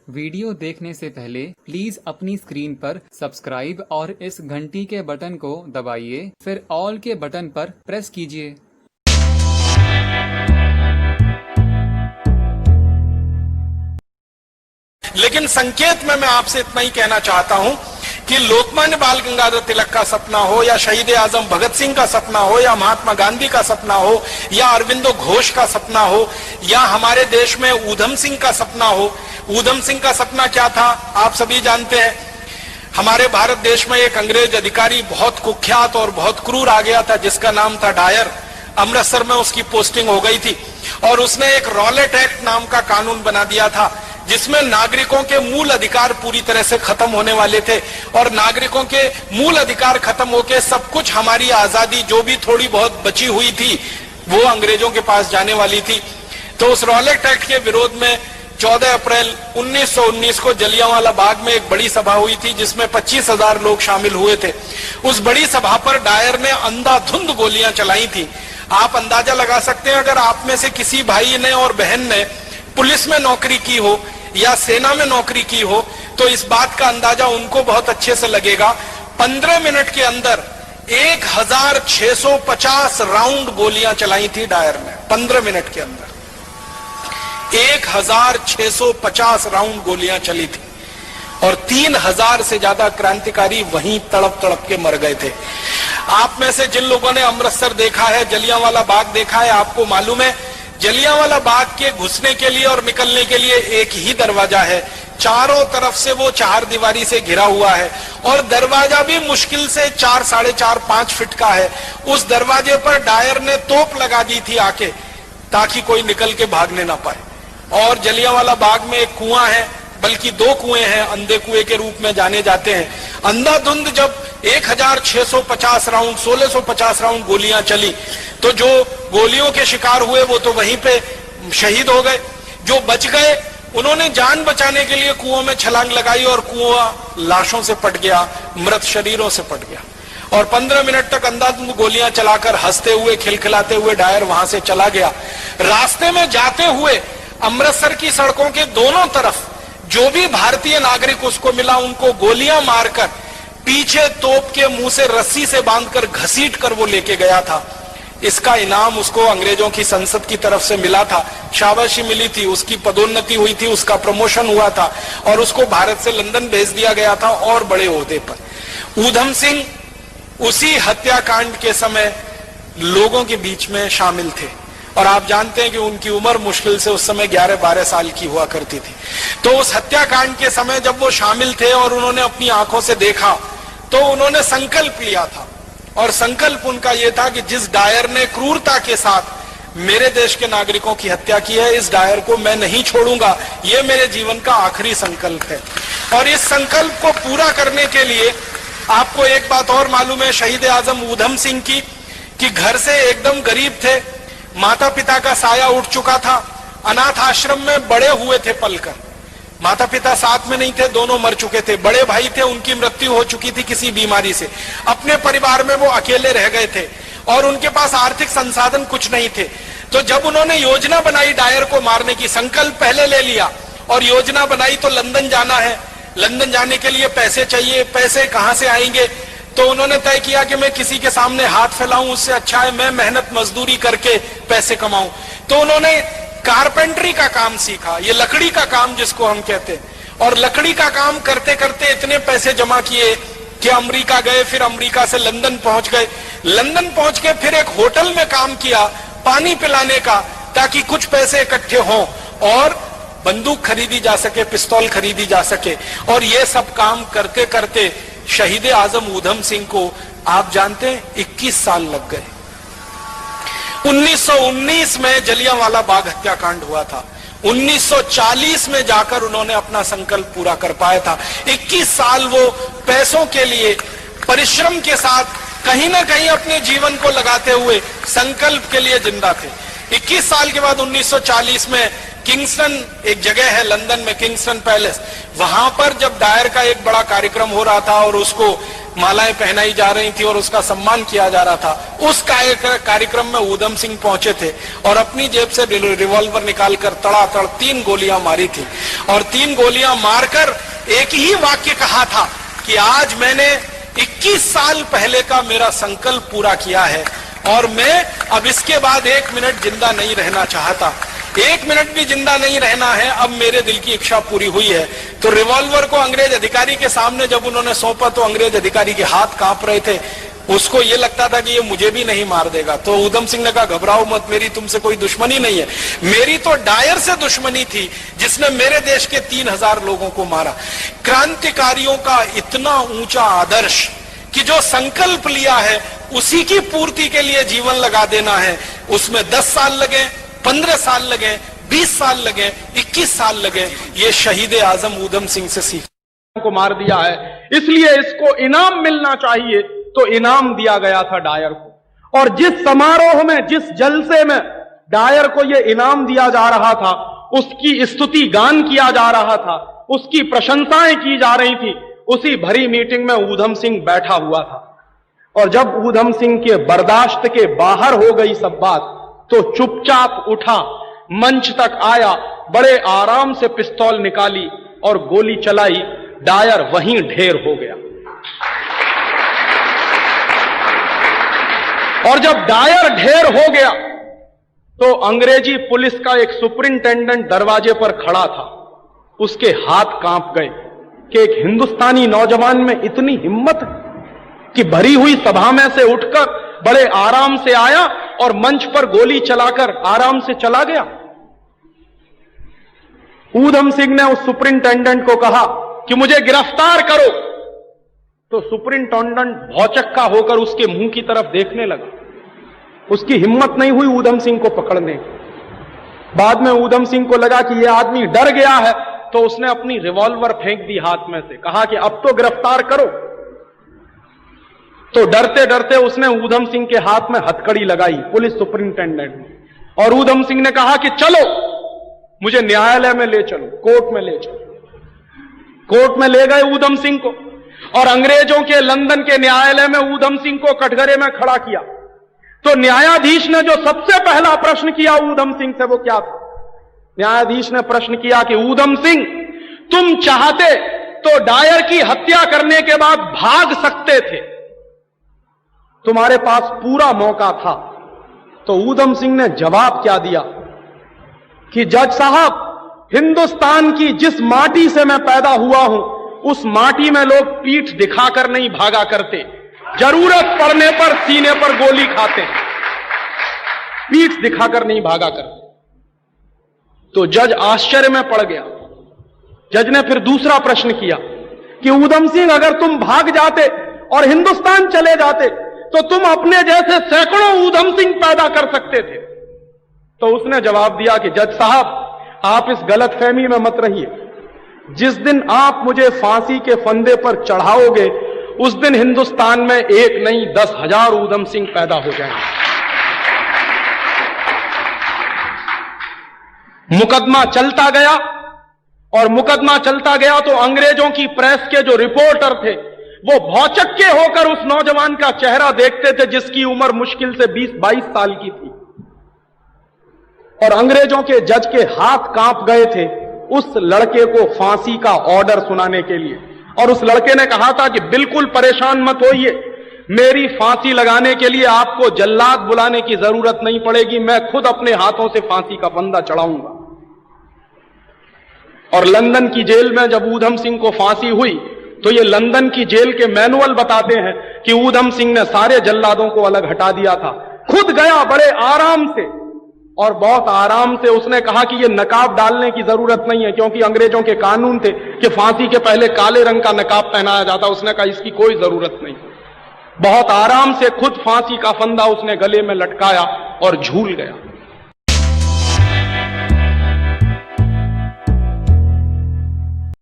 Video देखने से पहले प्लीज अपनी स्क्रीन पर सब्सक्राइब और इस घंटी के बटन को दबाइए, फिर ऑल के बटन पर प्रेस कीजिए। लेकिन संकेत में मैं आपसे इतना ही कहना चाहता हूं कि लोकमान्य बाल गंगाधर तिलक का सपना हो या शहीद आजम भगत सिंह का सपना हो या महात्मा गांधी का सपना हो या अरविंदो घोष का सपना हो या हमारे देश में ऊधम सिंह का सपना हो। ऊधम सिंह का सपना क्या था आप सभी जानते हैं। हमारे भारत देश में एक अंग्रेज अधिकारी बहुत कुख्यात और बहुत क्रूर आ गया था जिसका नाम था डायर। अमृतसर में उसकी पोस्टिंग हो गई थी और उसने एक रॉलेट एक्ट नाम का कानून बना दिया था जिसमें नागरिकों के मूल अधिकार पूरी तरह से खत्म होने वाले थे और नागरिकों के मूल अधिकार खत्म होके सब कुछ हमारी आजादी जो भी थोड़ी बहुत बची हुई थी वो अंग्रेजों के पास जाने वाली थी। तो उस रॉलेट एक्ट के विरोध में 14 अप्रैल 1919 को जलियांवाला बाग में एक बड़ी सभा हुई थी जिसमें 25,000 लोग शामिल हुए थे। उस बड़ी सभा पर डायर ने अंधाधुंध गोलियां चलाई थी। आप अंदाजा लगा सकते हैं अगर आप में से किसी भाई ने और बहन ने पुलिस में नौकरी की हो या सेना में नौकरी की हो तो इस बात का अंदाजा उनको बहुत अच्छे से लगेगा। 15 मिनट के अंदर 1650 राउंड गोलियां चलाई थी डायर ने। 15 मिनट के अंदर 1650 राउंड गोलियां चली थी और 3000 से ज्यादा क्रांतिकारी वहीं तड़प तड़प के मर गए थे। आप में से जिन लोगों ने अमृतसर देखा है, जलियांवाला बाग देखा है, आपको मालूम है जलियांवाला बाग के घुसने के लिए और निकलने के लिए एक ही दरवाजा है। चारों तरफ से वो चार दीवारी से घिरा हुआ है और दरवाजा भी मुश्किल से 4, 4.5, 5 फीट का है। उस दरवाजे पर डायर ने तोप लगा दी थी आके ताकि कोई निकल के भागने ना पाए। और जलियांवाला बाग में एक कुआं है, बल्कि 2 कुएं हैं, अंधे कुएं के रूप में जाने जाते हैं। अंधाधुंध जब 1650 राउंड 1650 राउंड गोलियां चली तो जो गोलियों के शिकार हुए वो तो वहीं पे शहीद हो गए। जो बच गए उन्होंने जान बचाने के लिए कुओं में छलांग लगाई और कुआं लाशों से पट गया, मृत शरीरों से पट गया। और 15 मिनट तक अंधाधुंध गोलियां चलाकर हंसते हुए खिलखिलाते हुए डायर वहां से चला गया। रास्ते में जाते हुए अमृतसर की सड़कों के दोनों तरफ जो भी भारतीय नागरिक उसको मिला उनको गोलियां मारकर पीछे तोप के मुंह से रस्सी से बांधकर घसीट कर वो लेके गया था। इसका इनाम उसको अंग्रेजों की संसद की तरफ से मिला था, शाबाशी मिली थी, उसकी पदोन्नति हुई थी, उसका प्रमोशन हुआ था और उसको भारत से लंदन भेज दिया गया था और बड़े ओहदे पर। ऊधम सिंह उसी हत्याकांड के समय लोगों के बीच में शामिल थे और आप जानते हैं कि उनकी उम्र मुश्किल से उस समय 11-12 साल की हुआ करती थी। तो उस हत्याकांड के समय जब वो शामिल थे और उन्होंने अपनी आंखों से देखा तो उन्होंने संकल्प लिया था और संकल्प उनका यह था कि जिस डायर ने क्रूरता के साथ मेरे देश के नागरिकों की हत्या की है इस डायर को मैं नहीं छोड़ूंगा, यह मेरे जीवन का आखिरी संकल्प है। और इस संकल्प को पूरा करने के लिए आपको एक बात और मालूम है शहीद आजम ऊधम सिंह की कि घर से एकदम गरीब थे, माता पिता का साया उठ चुका था, अनाथ आश्रम में बड़े हुए थे पलकर। माता पिता साथ में नहीं थे, दोनों मर चुके थे। बड़े भाई थे, उनकी मृत्यु हो चुकी थी किसी बीमारी से। अपने परिवार में वो अकेले रह गए थे और उनके पास आर्थिक संसाधन कुछ नहीं थे। तो जब उन्होंने योजना बनाई डायर को मारने की, संकल्प पहले ले लिया और योजना बनाई तो लंदन जाना है, लंदन जाने के लिए पैसे चाहिए, पैसे कहां से आएंगे। तो उन्होंने तय किया कि मैं किसी के सामने हाथ फैलाऊं उससे अच्छा है मैं मेहनत मजदूरी करके पैसे कमाऊं। तो उन्होंने कारपेंटरी का काम सीखा, ये लकड़ी का काम जिसको हम कहते हैं, और लकड़ी का काम करते करते इतने पैसे जमा किए कि अमेरिका गए, फिर अमेरिका से लंदन पहुंच गए। लंदन पहुंच के फिर एक होटल में काम किया पानी पिलाने का ताकि कुछ पैसे इकट्ठे हों और बंदूक खरीदी जा सके, पिस्तौल खरीदी जा सके। और ये सब काम करते करते शहीद आजम ऊधम सिंह को आप जानते हैं 21 साल लग गए। 1919 में जलियांवाला बाग हत्याकांड हुआ था, 1940 में जाकर उन्होंने अपना संकल्प पूरा कर पाया था। 21 साल वो पैसों के लिए परिश्रम के साथ कहीं ना कहीं अपने जीवन को लगाते हुए संकल्प के लिए जिंदा थे। 21 साल के बाद 1940 में किंगस्टन एक जगह है लंदन में, किंगस्टन पैलेस, वहां पर जब डायर का एक बड़ा कार्यक्रम हो रहा था और उसको मालाएं पहनाई जा रही थी और उसका सम्मान किया जा रहा था। उस कार्यक्रम में ऊधम सिंह पहुंचे थे और अपनी जेब से रिवॉल्वर निकालकर तड़ातड़ 3 गोलियां मारी थी और 3 गोलियां मारकर एक ही वाक्य कहा था कि आज मैंने 21 साल पहले का मेरा संकल्प पूरा किया है और मैं अब इसके बाद 1 मिनट जिंदा नहीं रहना चाहता। 1 मिनट भी जिंदा नहीं रहना है, अब मेरे दिल की इच्छा पूरी हुई है। तो रिवॉल्वर को अंग्रेज अधिकारी के सामने जब उन्होंने सौंपा तो अंग्रेज अधिकारी के हाथ कांप रहे थे। उसको ये लगता था कि ये मुझे भी नहीं मार देगा। तो ऊधम सिंह ने कहा, घबराओ मत, मेरी तुमसे कोई दुश्मनी नहीं है। मेरी तो डायर से दुश्मनी थी जिसने मेरे देश के 3000 लोगों को मारा। क्रांतिकारियों का इतना ऊंचा आदर्श कि जो संकल्प लिया है उसी की पूर्ति के लिए जीवन लगा देना है, उसमें 10 साल लगे, 15 साल लगे, 20 साल लगे, 21 साल लगे, ये शहीद आजम ऊधम सिंह से सीख को मार दिया है, इसलिए इसको इनाम मिलना चाहिए। तो इनाम दिया गया था डायर को। और जिस समारोह में, जिस जलसे में डायर को यह इनाम दिया जा रहा था, उसकी स्तुति गान किया जा रहा था, उसकी प्रशंसाएं की जा रही थी, उसी भरी मीटिंग में ऊधम सिंह बैठा हुआ था। और जब ऊधम सिंह के बर्दाश्त के बाहर हो गई सब बात, तो चुपचाप उठा, मंच तक आया, बड़े आराम से पिस्तौल निकाली और गोली चलाई। डायर वहीं ढेर हो गया। और जब डायर ढेर हो गया तो अंग्रेजी पुलिस का एक सुपरिंटेंडेंट दरवाजे पर खड़ा था। उसके हाथ कांप गए कि एक हिंदुस्तानी नौजवान में इतनी हिम्मत कि भरी हुई सभा में से उठकर बड़े आराम से आया और मंच पर गोली चलाकर आराम से चला गया। ऊधम सिंह ने उस सुपरिंटेंडेंट को कहा कि मुझे गिरफ्तार करो। तो सुपरिंटेंडेंट भौचक्का होकर उसके मुंह की तरफ देखने लगा। उसकी हिम्मत नहीं हुई ऊधम सिंह को पकड़ने की। बाद में ऊधम सिंह को लगा कि यह आदमी डर गया है, तो उसने अपनी रिवॉल्वर फेंक दी हाथ में से, कहा कि अब तो गिरफ्तार करो। तो डरते डरते उसने ऊधम सिंह के हाथ में हथकड़ी लगाई, पुलिस सुपरिंटेंडेंट ने, और ऊधम सिंह ने कहा कि चलो, मुझे न्यायालय में ले चलो, कोर्ट में ले चलो। कोर्ट में ले गए ऊधम सिंह को और अंग्रेजों के लंदन के न्यायालय में ऊधम सिंह को कटघरे में खड़ा किया। तो न्यायाधीश ने जो सबसे पहला प्रश्न किया ऊधम सिंह से, वो क्या था? न्यायाधीश ने प्रश्न किया कि ऊधम सिंह, तुम चाहते तो डायर की हत्या करने के बाद भाग सकते थे, तुम्हारे पास पूरा मौका था। तो ऊधम सिंह ने जवाब क्या दिया कि जज साहब, हिंदुस्तान की जिस माटी से मैं पैदा हुआ हूं, उस माटी में लोग पीठ दिखाकर नहीं भागा करते, जरूरत पड़ने पर सीने पर गोली खाते, पीठ दिखाकर नहीं भागा करते। तो जज आश्चर्य में पड़ गया। जज ने फिर दूसरा प्रश्न किया कि ऊधम सिंह, अगर तुम भाग जाते और हिंदुस्तान चले जाते तो तुम अपने जैसे सैकड़ों ऊधम सिंह पैदा कर सकते थे। तो उसने जवाब दिया कि जज साहब, आप इस गलतफहमी में मत रहिए। जिस दिन आप मुझे फांसी के फंदे पर चढ़ाओगे, उस दिन हिंदुस्तान में एक नहीं 10,000 ऊधम सिंह पैदा हो जाएंगे। मुकदमा चलता गया और मुकदमा चलता गया तो अंग्रेजों की प्रेस के जो रिपोर्टर थे, वो भौचक्के होकर उस नौजवान का चेहरा देखते थे जिसकी उम्र मुश्किल से 20-22 साल की थी। और अंग्रेजों के जज के हाथ कांप गए थे उस लड़के को फांसी का ऑर्डर सुनाने के लिए। और उस लड़के ने कहा था कि बिल्कुल परेशान मत होइए, मेरी फांसी लगाने के लिए आपको जल्लाद बुलाने की जरूरत नहीं पड़ेगी, मैं खुद अपने हाथों से फांसी का फंदा चढ़ाऊंगा। और लंदन की जेल में जब ऊधम सिंह को फांसी हुई तो ये लंदन की जेल के मैनुअल बताते हैं कि ऊधम सिंह ने सारे जल्लादों को अलग हटा दिया था, खुद गया बड़े आराम से, और बहुत आराम से उसने कहा कि ये नकाब डालने की जरूरत नहीं है, क्योंकि अंग्रेजों के कानून थे कि फांसी के पहले काले रंग का नकाब पहनाया जाता। उसने कहा इसकी कोई जरूरत नहीं। बहुत आराम से खुद फांसी का फंदा उसने गले में लटकाया और झूल गया।